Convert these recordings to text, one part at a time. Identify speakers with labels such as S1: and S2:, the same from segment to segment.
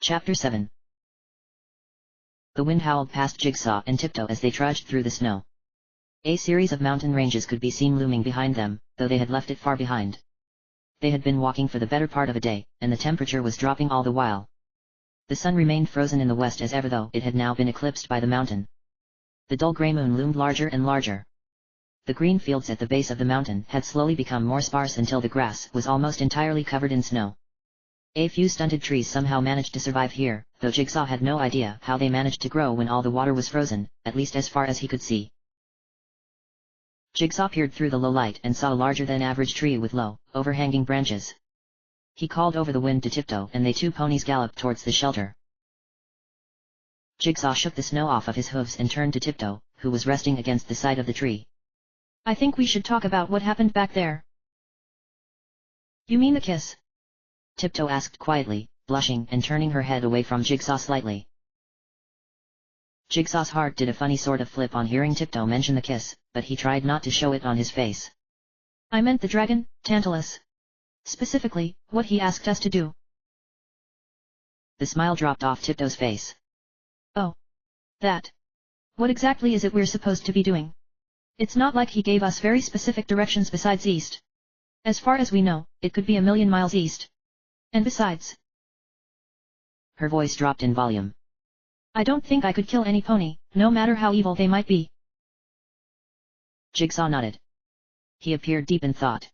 S1: Chapter 7. The wind howled past Jigsaw and Tiptoe as they trudged through the snow. A series of mountain ranges could be seen looming behind them, though they had left it far behind. They had been walking for the better part of a day, and the temperature was dropping all the while. The sun remained frozen in the west as ever, though it had now been eclipsed by the mountain. The dull grey moon loomed larger and larger. The green fields at the base of the mountain had slowly become more sparse until the grass was almost entirely covered in snow. A few stunted trees somehow managed to survive here, though Jigsaw had no idea how they managed to grow when all the water was frozen, at least as far as he could see. Jigsaw peered through the low light and saw a larger-than-average tree with low, overhanging branches. He called over the wind to Tiptoe, and they two ponies galloped towards the shelter. Jigsaw shook the snow off of his hooves and turned to Tiptoe, who was resting against the side of the tree.
S2: "I think we should talk about what happened back there." "You mean the kiss?"
S1: Tiptoe asked quietly, blushing and turning her head away from Jigsaw slightly. Jigsaw's heart did a funny sort of flip on hearing Tiptoe mention the kiss, but he tried not to show it on his face.
S2: "I meant the dragon, Tantalus. Specifically, what he asked us to do."
S1: The smile dropped off Tiptoe's face.
S2: "Oh. That. What exactly is it we're supposed to be doing? It's not like he gave us very specific directions besides east. As far as we know, it could be 1,000,000 miles east. And besides..."
S1: Her voice dropped in volume.
S2: "I don't think I could kill any pony, no matter how evil they might be."
S1: Jigsaw nodded. He appeared deep in thought.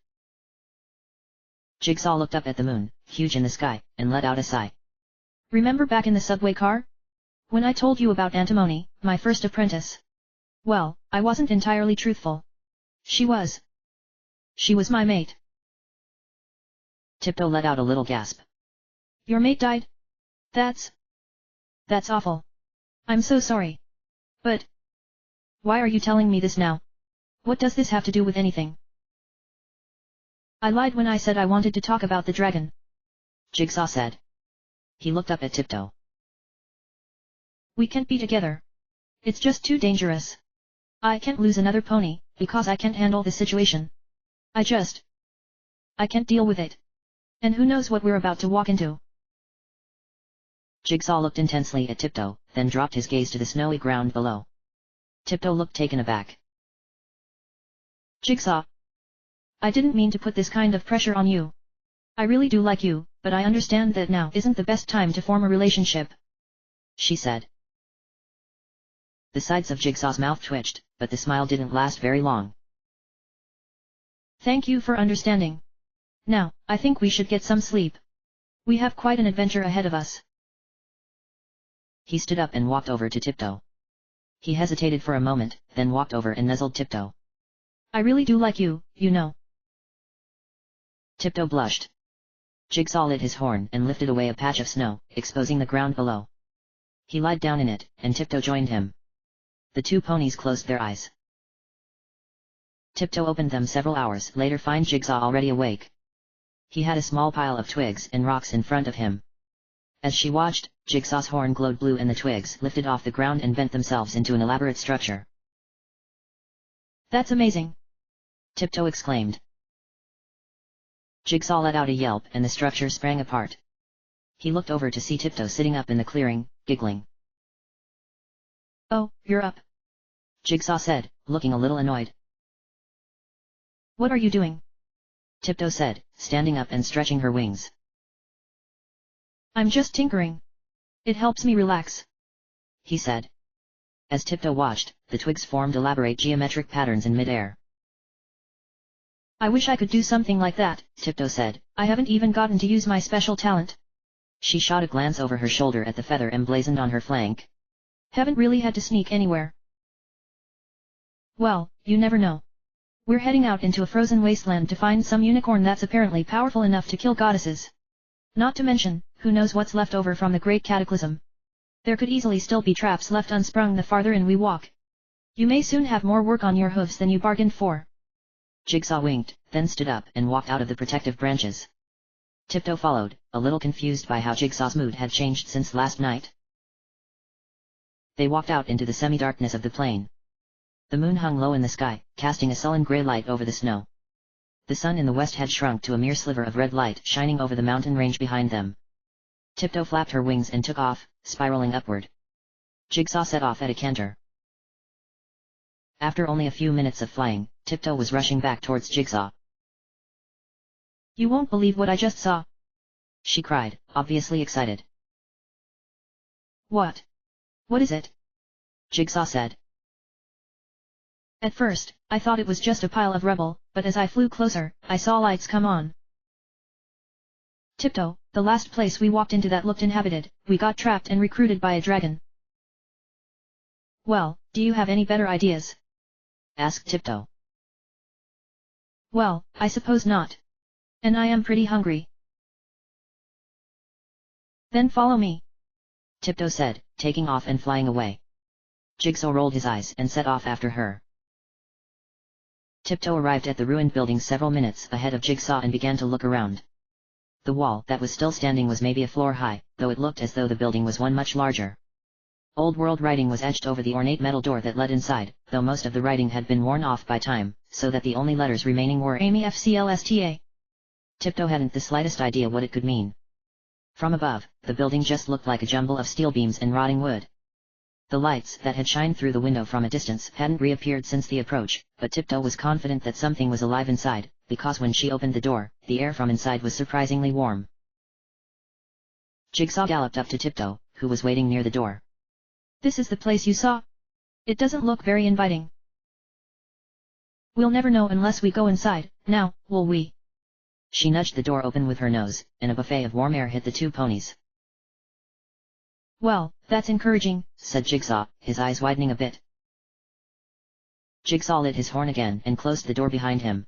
S1: Jigsaw looked up at the moon, huge in the sky, and let out a sigh.
S2: "Remember back in the subway car? When I told you about Antimony, my first apprentice? Well, I wasn't entirely truthful. She was my mate."
S1: Tiptoe let out a little gasp.
S2: "Your mate died? That's awful. I'm so sorry. But why are you telling me this now? What does this have to do with anything?" "I lied when I said I wanted to talk about the dragon,"
S1: Jigsaw said. He looked up at Tiptoe.
S2: "We can't be together. It's just too dangerous. I can't lose another pony, because I can't handle the situation. I can't deal with it. And who knows what we're about to walk into."
S1: Jigsaw looked intensely at Tiptoe, then dropped his gaze to the snowy ground below. Tiptoe looked taken aback.
S2: "Jigsaw, I didn't mean to put this kind of pressure on you. I really do like you, but I understand that now isn't the best time to form a relationship,"
S1: she said. The sides of Jigsaw's mouth twitched, but the smile didn't last very long.
S2: "Thank you for understanding. Now, I think we should get some sleep. We have quite an adventure ahead of us."
S1: He stood up and walked over to Tiptoe. He hesitated for a moment, then walked over and nuzzled Tiptoe.
S2: "I really do like you, you know."
S1: Tiptoe blushed. Jigsaw lit his horn and lifted away a patch of snow, exposing the ground below. He lied down in it, and Tiptoe joined him. The two ponies closed their eyes. Tiptoe opened them several hours later, find Jigsaw already awake. He had a small pile of twigs and rocks in front of him. As she watched, Jigsaw's horn glowed blue and the twigs lifted off the ground and bent themselves into an elaborate structure.
S2: "That's amazing!"
S1: Tiptoe exclaimed. Jigsaw let out a yelp and the structure sprang apart. He looked over to see Tiptoe sitting up in the clearing, giggling.
S2: "Oh, you're up,"
S1: Jigsaw said, looking a little annoyed.
S2: "What are you doing?"
S1: Tiptoe said, standing up and stretching her wings.
S2: "I'm just tinkering. It helps me relax,"
S1: he said. As Tiptoe watched, the twigs formed elaborate geometric patterns in mid-air.
S2: "I wish I could do something like that," Tiptoe said. "I haven't even gotten to use my special talent."
S1: She shot a glance over her shoulder at the feather emblazoned on her flank.
S2: "Haven't really had to sneak anywhere." "Well, you never know. We're heading out into a frozen wasteland to find some unicorn that's apparently powerful enough to kill goddesses. Not to mention, who knows what's left over from the Great Cataclysm. There could easily still be traps left unsprung the farther in we walk. You may soon have more work on your hooves than you bargained for."
S1: Jigsaw winked, then stood up and walked out of the protective branches. Tiptoe followed, a little confused by how Jigsaw's mood had changed since last night. They walked out into the semi-darkness of the plain. The moon hung low in the sky, casting a sullen grey light over the snow. The sun in the west had shrunk to a mere sliver of red light shining over the mountain range behind them. Tiptoe flapped her wings and took off, spiraling upward. Jigsaw set off at a canter. After only a few minutes of flying, Tiptoe was rushing back towards Jigsaw.
S2: You won't believe what I just saw,
S1: she cried, obviously excited.
S2: What? What is it?
S1: Jigsaw said.
S2: At first, I thought it was just a pile of rubble, but as I flew closer, I saw lights come on. Tiptoe, the last place we walked into that looked inhabited, we got trapped and recruited by a dragon. Well, do you have any better ideas?
S1: Asked Tiptoe.
S2: Well, I suppose not. And I am pretty hungry. Then follow me,
S1: Tiptoe said, taking off and flying away. Jigsaw rolled his eyes and set off after her. Tiptoe arrived at the ruined building several minutes ahead of Jigsaw and began to look around. The wall that was still standing was maybe a floor high, though it looked as though the building was one much larger. Old-world writing was etched over the ornate metal door that led inside, though most of the writing had been worn off by time, so that the only letters remaining were
S2: Amy FCLSTA.
S1: Tiptoe hadn't the slightest idea what it could mean. From above, the building just looked like a jumble of steel beams and rotting wood. The lights that had shined through the window from a distance hadn't reappeared since the approach, but Tiptoe was confident that something was alive inside, because when she opened the door, the air from inside was surprisingly warm. Jigsaw galloped up to Tiptoe, who was waiting near the door.
S2: This is the place you saw? It doesn't look very inviting. We'll never know unless we go inside, now, will we?
S1: She nudged the door open with her nose, and a buffet of warm air hit the two ponies.
S2: Well, that's encouraging,
S1: said Jigsaw, his eyes widening a bit. Jigsaw lit his horn again and closed the door behind him.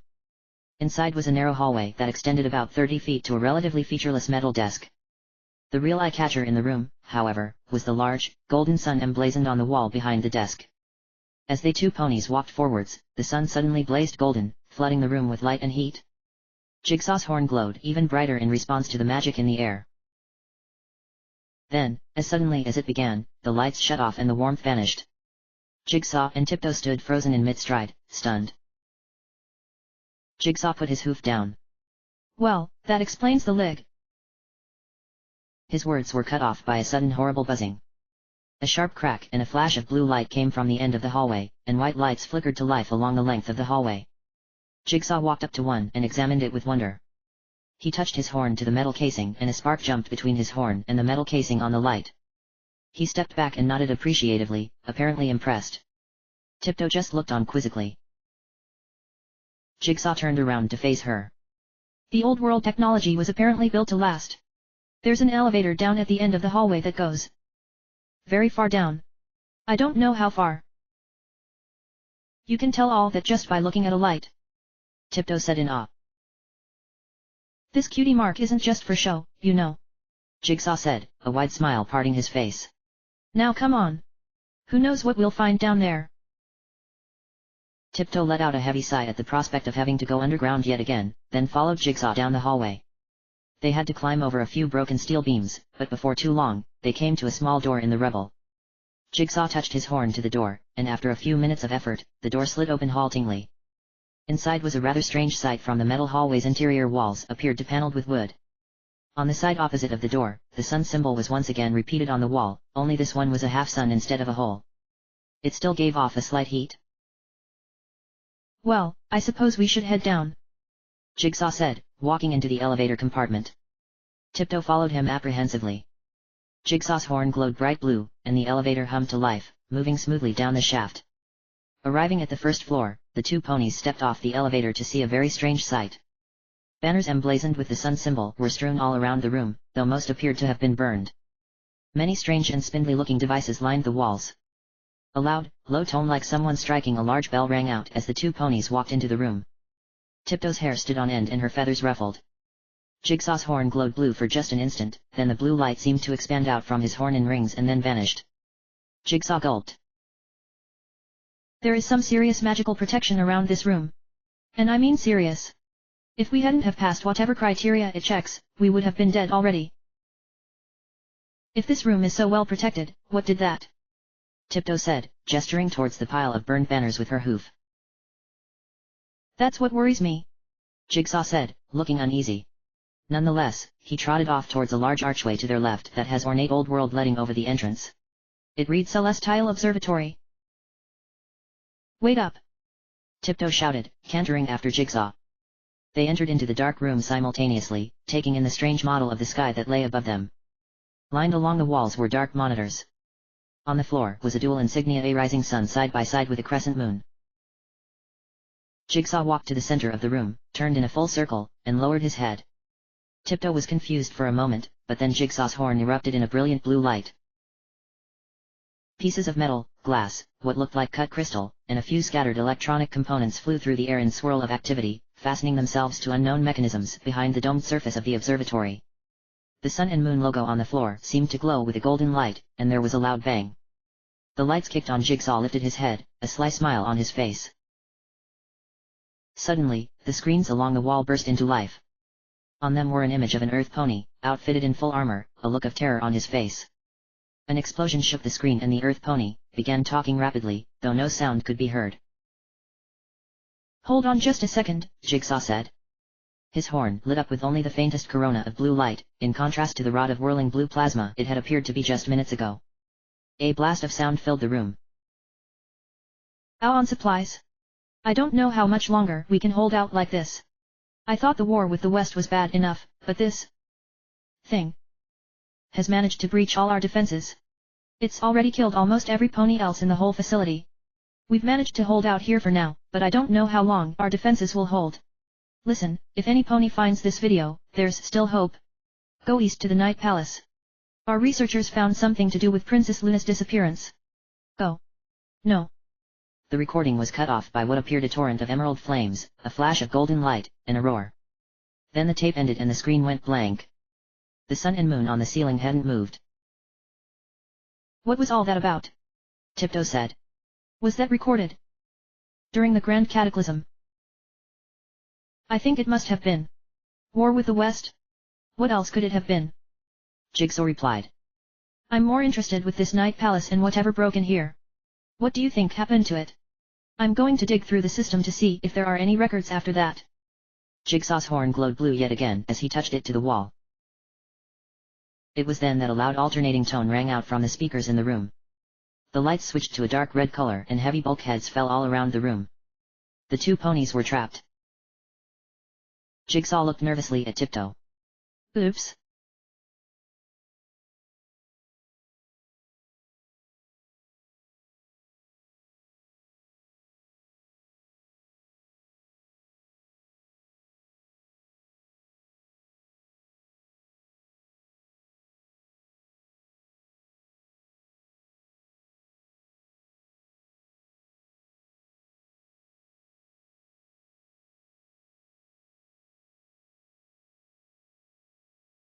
S1: Inside was a narrow hallway that extended about 30 feet to a relatively featureless metal desk. The real eye-catcher in the room, however, was the large, golden sun emblazoned on the wall behind the desk. As the two ponies walked forwards, the sun suddenly blazed golden, flooding the room with light and heat. Jigsaw's horn glowed even brighter in response to the magic in the air. Then, as suddenly as it began, the lights shut off and the warmth vanished. Jigsaw and Tiptoe stood frozen in mid-stride, stunned. Jigsaw put his hoof down.
S2: Well, that explains the lig.
S1: His words were cut off by a sudden horrible buzzing. A sharp crack and a flash of blue light came from the end of the hallway, and white lights flickered to life along the length of the hallway. Jigsaw walked up to one and examined it with wonder. He touched his horn to the metal casing and a spark jumped between his horn and the metal casing on the light. He stepped back and nodded appreciatively, apparently impressed. Tiptoe just looked on quizzically. Jigsaw turned around to face her.
S2: The old world technology was apparently built to last. There's an elevator down at the end of the hallway that goes very far down. I don't know how far. You can tell all that just by looking at a light,
S1: Tiptoe said in awe.
S2: This cutie mark isn't just for show, you know,
S1: Jigsaw said, a wide smile parting his face.
S2: Now come on. Who knows what we'll find down there?
S1: Tiptoe let out a heavy sigh at the prospect of having to go underground yet again, then followed Jigsaw down the hallway. They had to climb over a few broken steel beams, but before too long, they came to a small door in the rubble. Jigsaw touched his horn to the door, and after a few minutes of effort, the door slid open haltingly. Inside was a rather strange sight. From the metal hallway's interior walls appeared to paneled with wood. On the side opposite of the door, the sun symbol was once again repeated on the wall, only this one was a half-sun instead of a hole. It still gave off a slight heat.
S2: Well, I suppose we should head down,
S1: Jigsaw said, walking into the elevator compartment. Tiptoe followed him apprehensively. Jigsaw's horn glowed bright blue, and the elevator hummed to life, moving smoothly down the shaft. Arriving at the first floor, the two ponies stepped off the elevator to see a very strange sight. Banners emblazoned with the sun symbol were strewn all around the room, though most appeared to have been burned. Many strange and spindly-looking devices lined the walls. A loud, low tone like someone striking a large bell rang out as the two ponies walked into the room. Tiptoe's hair stood on end and her feathers ruffled. Jigsaw's horn glowed blue for just an instant, then the blue light seemed to expand out from his horn in rings and then vanished. Jigsaw gulped.
S2: There is some serious magical protection around this room. And I mean serious. If we hadn't have passed whatever criteria it checks, we would have been dead already. If this room is so well protected, what did that?
S1: Tiptoe said, gesturing towards the pile of burned banners with her hoof.
S2: That's what worries me,
S1: Jigsaw said, looking uneasy. Nonetheless, he trotted off towards a large archway to their left that has ornate old world lettering over the entrance.
S2: It reads Celestial Observatory. Wait up!
S1: Tiptoe shouted, cantering after Jigsaw. They entered into the dark room simultaneously, taking in the strange model of the sky that lay above them. Lined along the walls were dark monitors. On the floor was a dual insignia, a rising sun side by side with a crescent moon. Jigsaw walked to the center of the room, turned in a full circle, and lowered his head. Tiptoe was confused for a moment, but then Jigsaw's horn erupted in a brilliant blue light. Pieces of metal, glass, what looked like cut crystal, and a few scattered electronic components flew through the air in swirl of activity, fastening themselves to unknown mechanisms behind the domed surface of the observatory. The sun and moon logo on the floor seemed to glow with a golden light, and there was a loud bang. The lights kicked on. Jigsaw lifted his head, a sly smile on his face. Suddenly, the screens along the wall burst into life. On them were an image of an earth pony, outfitted in full armor, a look of terror on his face. An explosion shook the screen and the earth pony began talking rapidly, though no sound could be heard.
S2: Hold on just a second,
S1: Jigsaw said. His horn lit up with only the faintest corona of blue light, in contrast to the rod of whirling blue plasma it had appeared to be just minutes ago. A blast of sound filled the room.
S2: Ow, on supplies. I don't know how much longer we can hold out like this. I thought the war with the West was bad enough, but this thing has managed to breach all our defenses. It's already killed almost every pony else in the whole facility. We've managed to hold out here for now, but I don't know how long our defenses will hold. Listen, if any pony finds this video, there's still hope. Go east to the Night Palace. Our researchers found something to do with Princess Luna's disappearance. Go. No.
S1: The recording was cut off by what appeared a torrent of emerald flames, a flash of golden light, and a roar. Then the tape ended and the screen went blank. The sun and moon on the ceiling hadn't moved.
S2: What was all that about?
S1: Tiptoe said.
S2: Was that recorded during the Grand Cataclysm? I think it must have been. War with the West? What else could it have been?
S1: Jigsaw replied.
S2: I'm more interested with this Night Palace and whatever broke in here. What do you think happened to it? I'm going to dig through the system to see if there are any records after that.
S1: Jigsaw's horn glowed blue yet again as he touched it to the wall. It was then that a loud alternating tone rang out from the speakers in the room. The lights switched to a dark red color and heavy bulkheads fell all around the room. The two ponies were trapped. Jigsaw looked nervously at Tiptoe.
S2: Oops.